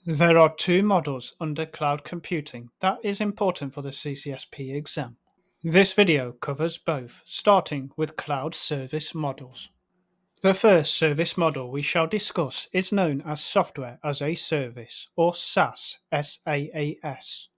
There are two models under cloud computing that is important for the CCSP exam. This video covers both, starting with cloud service models. The first service model we shall discuss is known as Software as a Service, or SaaS, SaaS.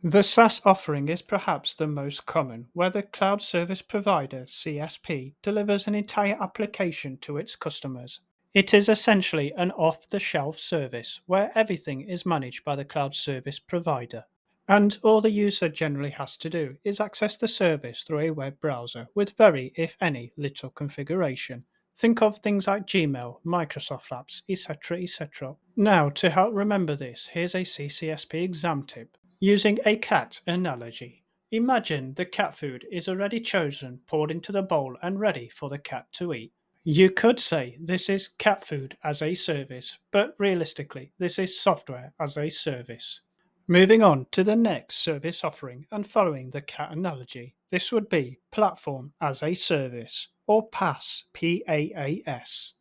The SaaS offering is perhaps the most common, where the cloud service provider, CSP, delivers an entire application to its customers. It is essentially an off the shelf service where everything is managed by the cloud service provider. And all the user generally has to do is access the service through a web browser with very, if any, little configuration. Think of things like Gmail, Microsoft apps, etc. etc. Now, to help remember this, here's a CCSP exam tip. Using a cat analogy. Imagine the cat food is already chosen, poured into the bowl, and ready for the cat to eat. You could say this is cat food as a service, but realistically, this is software as a service. Moving on to the next service offering and following the cat analogy, this would be Platform as a Service, or PaaS, PaaS.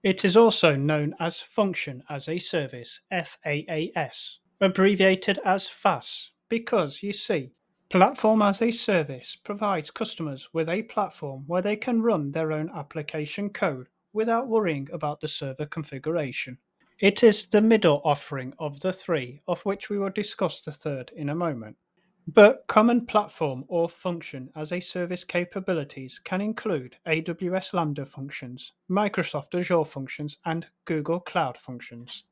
It is also known as Function as a Service, FaaS, abbreviated as FaaS, because you see, Platform as a Service provides customers with a platform where they can run their own application code without worrying about the server configuration. It is the middle offering of the three, of which we will discuss the third in a moment. But common platform or function as a service capabilities can include AWS Lambda functions, Microsoft Azure functions, and Google Cloud functions.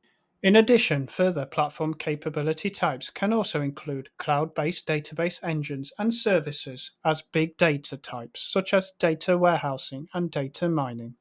In addition, further platform capability types can also include cloud-based database engines and services as big data types, such as data warehousing and data mining.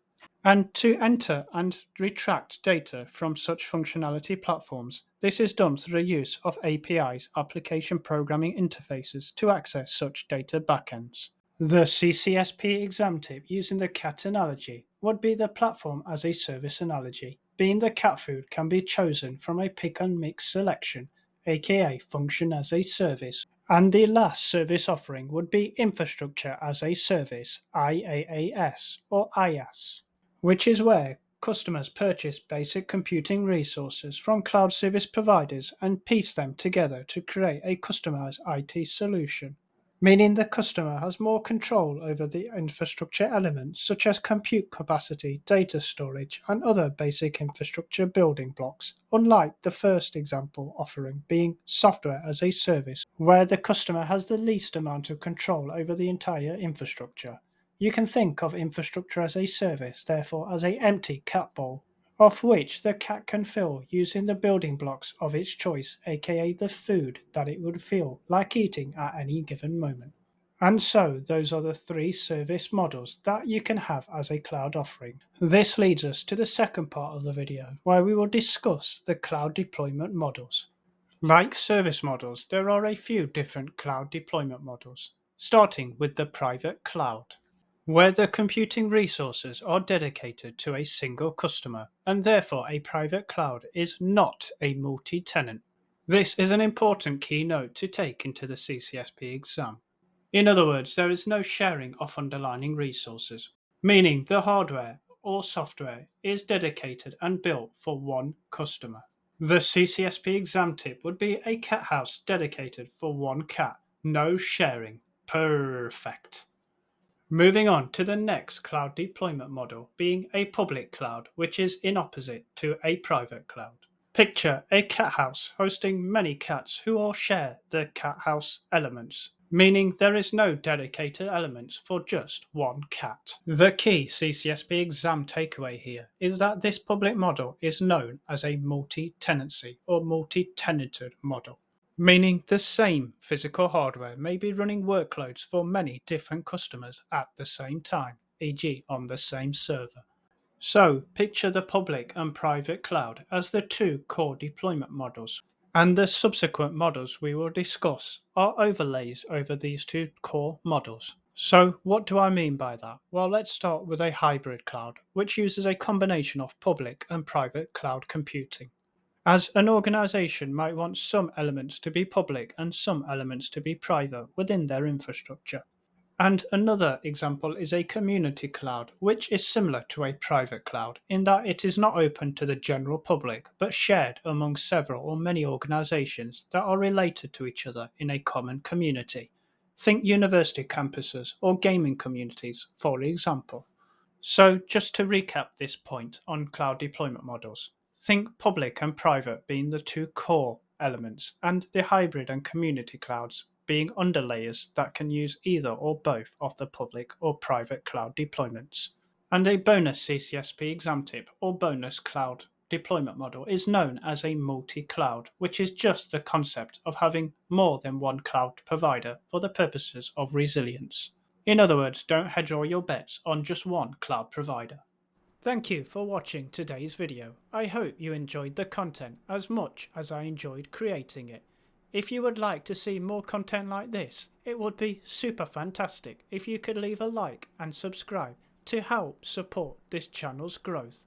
And to enter and retract data from such functionality platforms, this is done through the use of APIs, application programming interfaces, to access such data backends. The CCSP exam tip using the cat analogy would be the platform as a service analogy, being the cat food can be chosen from a pick and mix selection, aka function as a service. And the last service offering would be infrastructure as a service, IaaS or IaaS, which is where customers purchase basic computing resources from cloud service providers and piece them together to create a customized IT solution, meaning the customer has more control over the infrastructure elements such as compute capacity, data storage, and other basic infrastructure building blocks, unlike the first example offering being software as a service, where the customer has the least amount of control over the entire infrastructure. You can think of infrastructure as a service, therefore, as an empty cat bowl, of which the cat can fill using the building blocks of its choice, aka the food that it would feel like eating at any given moment. And so, those are the three service models that you can have as a cloud offering. This leads us to the second part of the video, where we will discuss the cloud deployment models. Like service models, there are a few different cloud deployment models, starting with the private cloud, where the computing resources are dedicated to a single customer, and therefore a private cloud is not a multi-tenant. This is an important keynote to take into the CCSP exam. In other words, there is no sharing of underlying resources, meaning the hardware or software is dedicated and built for one customer. The CCSP exam tip would be a cat house dedicated for one cat. No sharing. Perfect. Moving on to the next cloud deployment model, being a public cloud, which is in opposite to a private cloud. Picture a cat house hosting many cats who all share the cat house elements, meaning there is no dedicated elements for just one cat. The key CCSP exam takeaway here is that this public model is known as a multi-tenancy or multi-tenanted model, meaning the same physical hardware may be running workloads for many different customers at the same time, e.g. on the same server. So, picture the public and private cloud as the two core deployment models, and the subsequent models we will discuss are overlays over these two core models. So, what do I mean by that? Well, let's start with a hybrid cloud, which uses a combination of public and private cloud computing, as an organization might want some elements to be public and some elements to be private within their infrastructure. And another example is a community cloud, which is similar to a private cloud in that it is not open to the general public but shared among several or many organizations that are related to each other in a common community. Think university campuses or gaming communities, for example. So, just to recap this point on cloud deployment models, think public and private being the two core elements, and the hybrid and community clouds being underlayers that can use either or both of the public or private cloud deployments. And a bonus CCSP exam tip or bonus cloud deployment model is known as a multi cloud, which is just the concept of having more than one cloud provider for the purposes of resilience. In other words, don't hedge all your bets on just one cloud provider. Thank you for watching today's video. I hope you enjoyed the content as much as I enjoyed creating it. If you would like to see more content like this, it would be super fantastic if you could leave a like and subscribe to help support this channel's growth.